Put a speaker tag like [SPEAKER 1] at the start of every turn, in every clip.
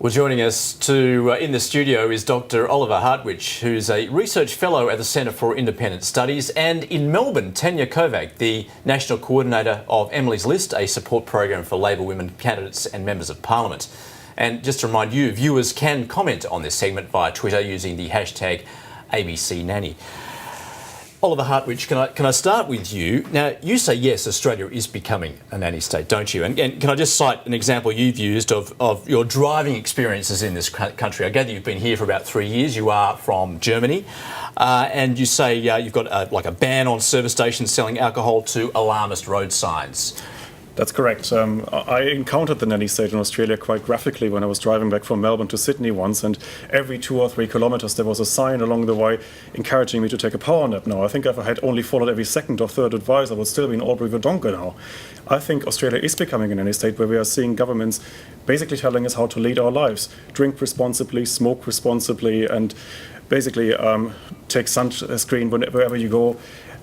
[SPEAKER 1] Well, joining us in the studio is Dr. Oliver Hartwich, who's a research fellow at the Centre for Independent Studies, and in Melbourne, Tanya Kovac, the National Coordinator of Emily's List, a support program for Labor women candidates and members of Parliament. And just to remind you, viewers can comment on this segment via Twitter using the hashtag ABCNanny. Oliver Hartwich, can I start with you? Now, you say yes, Australia is becoming a nanny state, don't you? And can I just cite an example you've used of your driving experiences in this country? I gather you've been here for about 3 years. You are from Germany, and you say you've got a ban on service stations selling alcohol to alarmist road signs.
[SPEAKER 2] That's correct. I encountered the nanny state in Australia quite graphically when I was driving back from Melbourne to Sydney once, and every 2 or 3 kilometres there was a sign along the way encouraging me to take a power nap now. I think if I had only followed every second or third advice, I would still be in Albury-Wodonga now. I think Australia is becoming a nanny state where we are seeing governments basically telling us how to lead our lives. Drink responsibly, smoke responsibly, and basically take sunscreen wherever you go.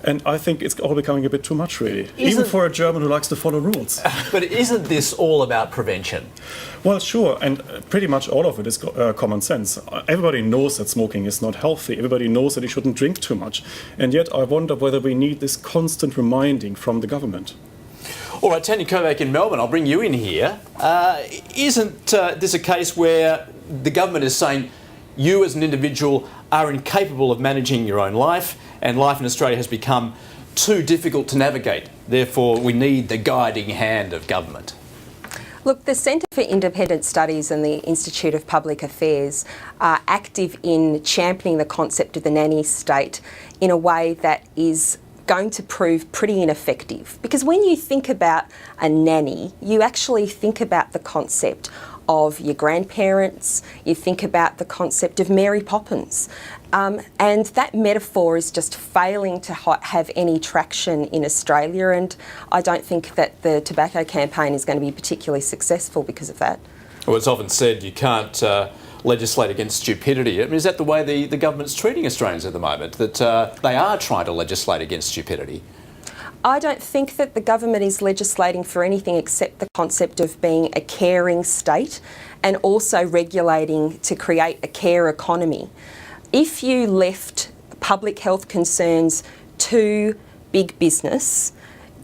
[SPEAKER 2] And I think it's all becoming a bit too much, really. Even for a German who likes to follow rules.
[SPEAKER 1] But isn't this all about prevention?
[SPEAKER 2] Well, sure, and pretty much all of it is common sense. Everybody knows that smoking is not healthy. Everybody knows that you shouldn't drink too much. And yet I wonder whether we need this constant reminding from the government.
[SPEAKER 1] All right, Tanya Kovac in Melbourne, I'll bring you in here. Isn't this a case where the government is saying you as an individual are incapable of managing your own life, and life in Australia has become too difficult to navigate? Therefore, we need the guiding hand of government.
[SPEAKER 3] Look, the Centre for Independent Studies and the Institute of Public Affairs are active in championing the concept of the nanny state in a way that is going to prove pretty ineffective. Because when you think about a nanny, you actually think about the concept of your grandparents, you think about the concept of Mary Poppins. And that metaphor is just failing to have any traction in Australia, and I don't think that the tobacco campaign is going to be particularly successful because of that.
[SPEAKER 1] Well, it's often said you can't legislate against stupidity. I mean, is that the way the government's treating Australians at the moment, that they are trying to legislate against stupidity?
[SPEAKER 3] I don't think that the government is legislating for anything except the concept of being a caring state and also regulating to create a care economy. If you left public health concerns to big business,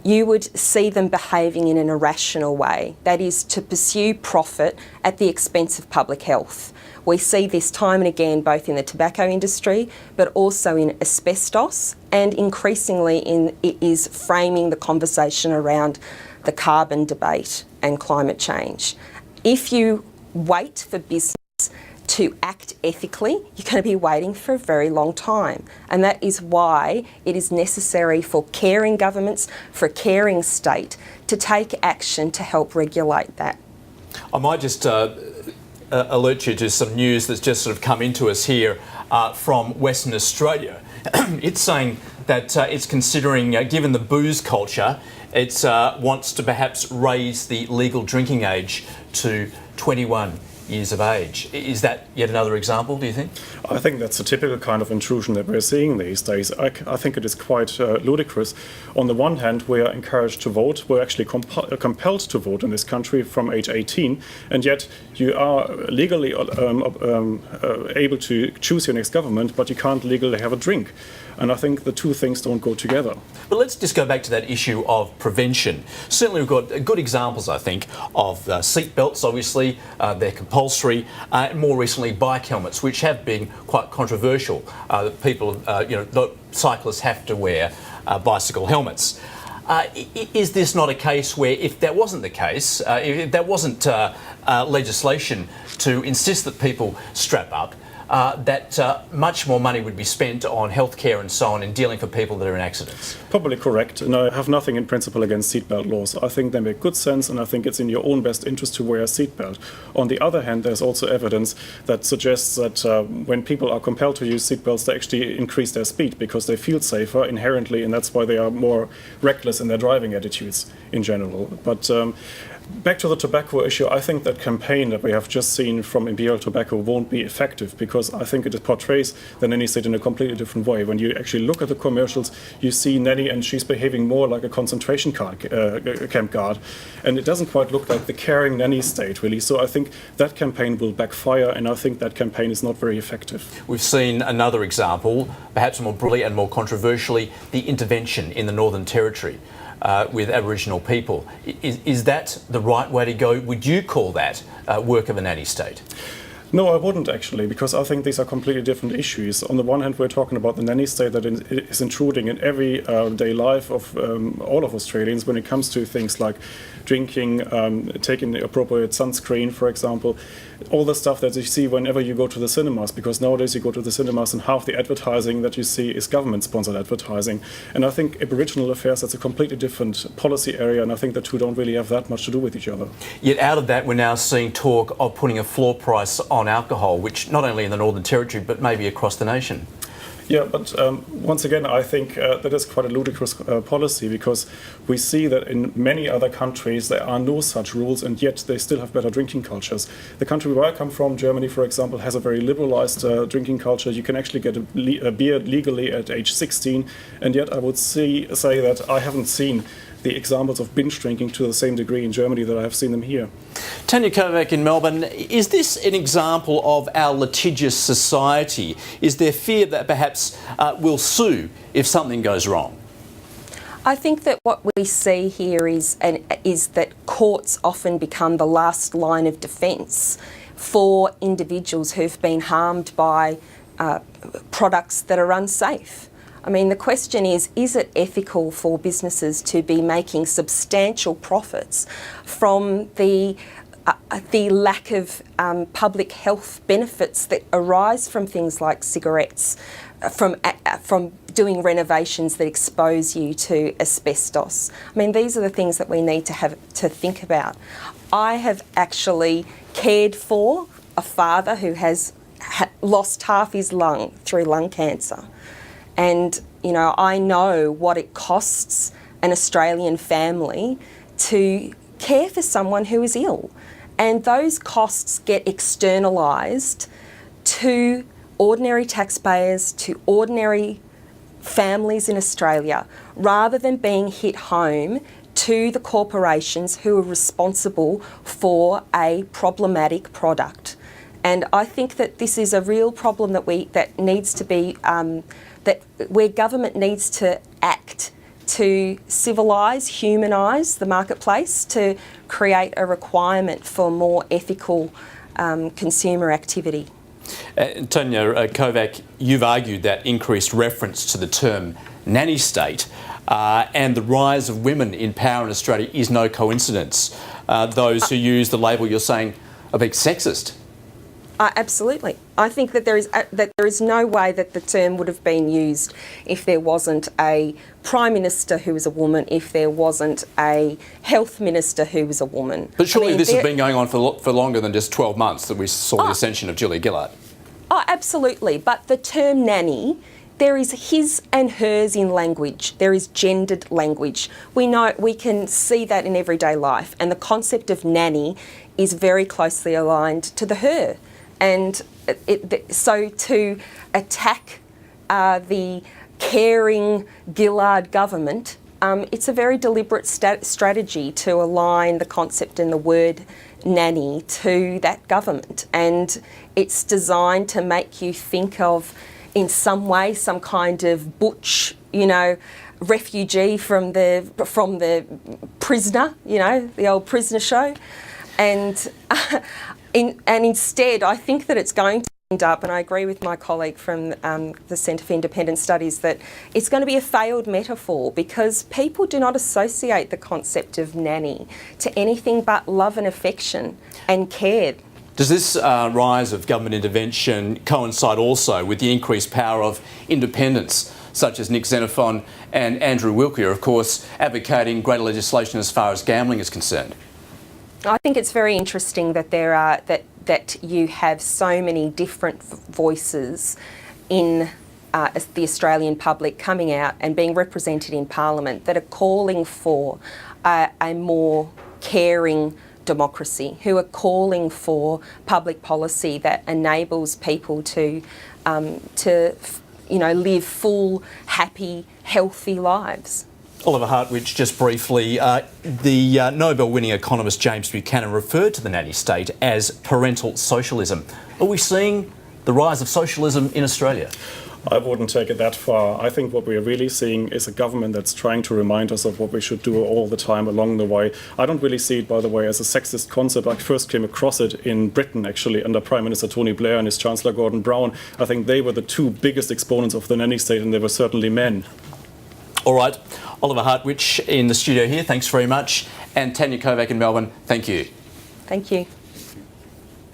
[SPEAKER 3] you would see them behaving in an irrational way. That is, to pursue profit at the expense of public health. We see this time and again both in the tobacco industry but also in asbestos, and increasingly it is framing the conversation around the carbon debate and climate change. If you wait for business to act ethically, you're going to be waiting for a very long time. And that is why it is necessary for caring governments, for a caring state, to take action to help regulate that.
[SPEAKER 1] I might just alert you to some news that's just sort of come into us here from Western Australia. It's saying that it's considering, given the booze culture, it wants to perhaps raise the legal drinking age to 21 years of age. Is that yet another example, do you think?
[SPEAKER 2] I think that's a typical kind of intrusion that we're seeing these days. I think it is quite ludicrous. On the one hand, we are encouraged to vote. We're actually compelled to vote in this country from age 18, and yet you are legally able to choose your next government, but you can't legally have a drink. And I think the two things don't go together.
[SPEAKER 1] But let's just go back to that issue of prevention. Certainly we've got good examples, I think, of seat belts, obviously, they're compulsory, and more recently bike helmets, which have been quite controversial. People, cyclists have to wear bicycle helmets. Is this not a case where, if that wasn't the case, if that wasn't legislation to insist that people strap up, that much more money would be spent on healthcare and so on in dealing for people that are in accidents?
[SPEAKER 2] Probably correct, and I have nothing in principle against seatbelt laws. I think they make good sense, and I think it's in your own best interest to wear a seatbelt. On the other hand, there's also evidence that suggests that when people are compelled to use seatbelts, they actually increase their speed because they feel safer inherently, and that's why they are more reckless in their driving attitudes in general. But Back to the tobacco issue, I think that campaign that we have just seen from Imperial Tobacco won't be effective because I think it portrays the nanny state in a completely different way. When you actually look at the commercials, you see nanny and she's behaving more like a concentration camp guard. And it doesn't quite look like the caring nanny state, really. So I think that campaign will backfire, and I think that campaign is not very effective.
[SPEAKER 1] We've seen another example, perhaps more brilliant and more controversially, the intervention in the Northern Territory. With Aboriginal people. Is that the right way to go? Would you call that work of a nanny state?
[SPEAKER 2] No, I wouldn't actually, because I think these are completely different issues. On the one hand, we're talking about the nanny state that is intruding in everyday life of all of Australians when it comes to things like drinking, taking the appropriate sunscreen, for example, all the stuff that you see whenever you go to the cinemas, because nowadays you go to the cinemas and half the advertising that you see is government-sponsored advertising. And I think Aboriginal affairs, that's a completely different policy area, and I think the two don't really have that much to do with each other.
[SPEAKER 1] Yet out of that, we're now seeing talk of putting a floor price on alcohol, which not only in the Northern Territory, but maybe across the nation.
[SPEAKER 2] Yeah, but once again, I think that is quite a ludicrous policy, because we see that in many other countries there are no such rules, and yet they still have better drinking cultures. The country where I come from, Germany, for example, has a very liberalized drinking culture. You can actually get a beer legally at age 16, and yet I would say that I haven't seen the examples of binge drinking to the same degree in Germany that I have seen them here.
[SPEAKER 1] Tanya Kovac in Melbourne, is this an example of our litigious society? Is there fear that perhaps we'll sue if something goes wrong?
[SPEAKER 3] I think that what we see here is that courts often become the last line of defence for individuals who've been harmed by products that are unsafe. I mean, the question is it ethical for businesses to be making substantial profits from the lack of public health benefits that arise from things like cigarettes, from doing renovations that expose you to asbestos? I mean, these are the things that we need to think about. I have actually cared for a father who has lost half his lung through lung cancer. And, you know, I know what it costs an Australian family to care for someone who is ill. And those costs get externalised to ordinary taxpayers, to ordinary families in Australia, rather than being hit home to the corporations who are responsible for a problematic product. And I think that this is a real problem that needs to be where government needs to act to civilise, humanise the marketplace, to create a requirement for more ethical consumer activity.
[SPEAKER 1] Tanya Kovac, you've argued that increased reference to the term nanny state and the rise of women in power in Australia is no coincidence. Those who use the label, you're saying, are being sexist.
[SPEAKER 3] Absolutely. I think that there is no way that the term would have been used if there wasn't a Prime Minister who was a woman, if there wasn't a Health Minister who was a woman.
[SPEAKER 1] But surely this has been going on for longer than just 12 months that we saw the ascension of Julia Gillard.
[SPEAKER 3] Oh, absolutely. But the term nanny, there is his and hers in language. There is gendered language. We can see that in everyday life. And the concept of nanny is very closely aligned to the her. And so to attack the caring Gillard government, it's a very deliberate strategy to align the concept and the word nanny to that government. And it's designed to make you think of, in some way, some kind of butch, refugee from the Prisoner, the old Prisoner show. And instead, I think that it's going to end up, and I agree with my colleague from the Centre for Independent Studies, that it's going to be a failed metaphor because people do not associate the concept of nanny to anything but love and affection and care.
[SPEAKER 1] Does this rise of government intervention coincide also with the increased power of independents such as Nick Xenophon and Andrew Wilkie, of course, advocating greater legislation as far as gambling is concerned?
[SPEAKER 3] I think it's very interesting that that you have so many different voices in the Australian public coming out and being represented in Parliament that are calling for a more caring democracy, who are calling for public policy that enables people to live full, happy, healthy lives.
[SPEAKER 1] Oliver Hartwich, just briefly, the Nobel-winning economist James Buchanan referred to the nanny state as parental socialism. Are we seeing the rise of socialism in Australia?
[SPEAKER 2] I wouldn't take it that far. I think what we're really seeing is a government that's trying to remind us of what we should do all the time along the way. I don't really see it, by the way, as a sexist concept. I first came across it in Britain, actually, under Prime Minister Tony Blair and his Chancellor Gordon Brown. I think they were the two biggest exponents of the nanny state, and they were certainly men.
[SPEAKER 1] All right. Oliver Hartwich in the studio here, thanks very much. And Tanya Kovac in Melbourne, thank you.
[SPEAKER 3] Thank you.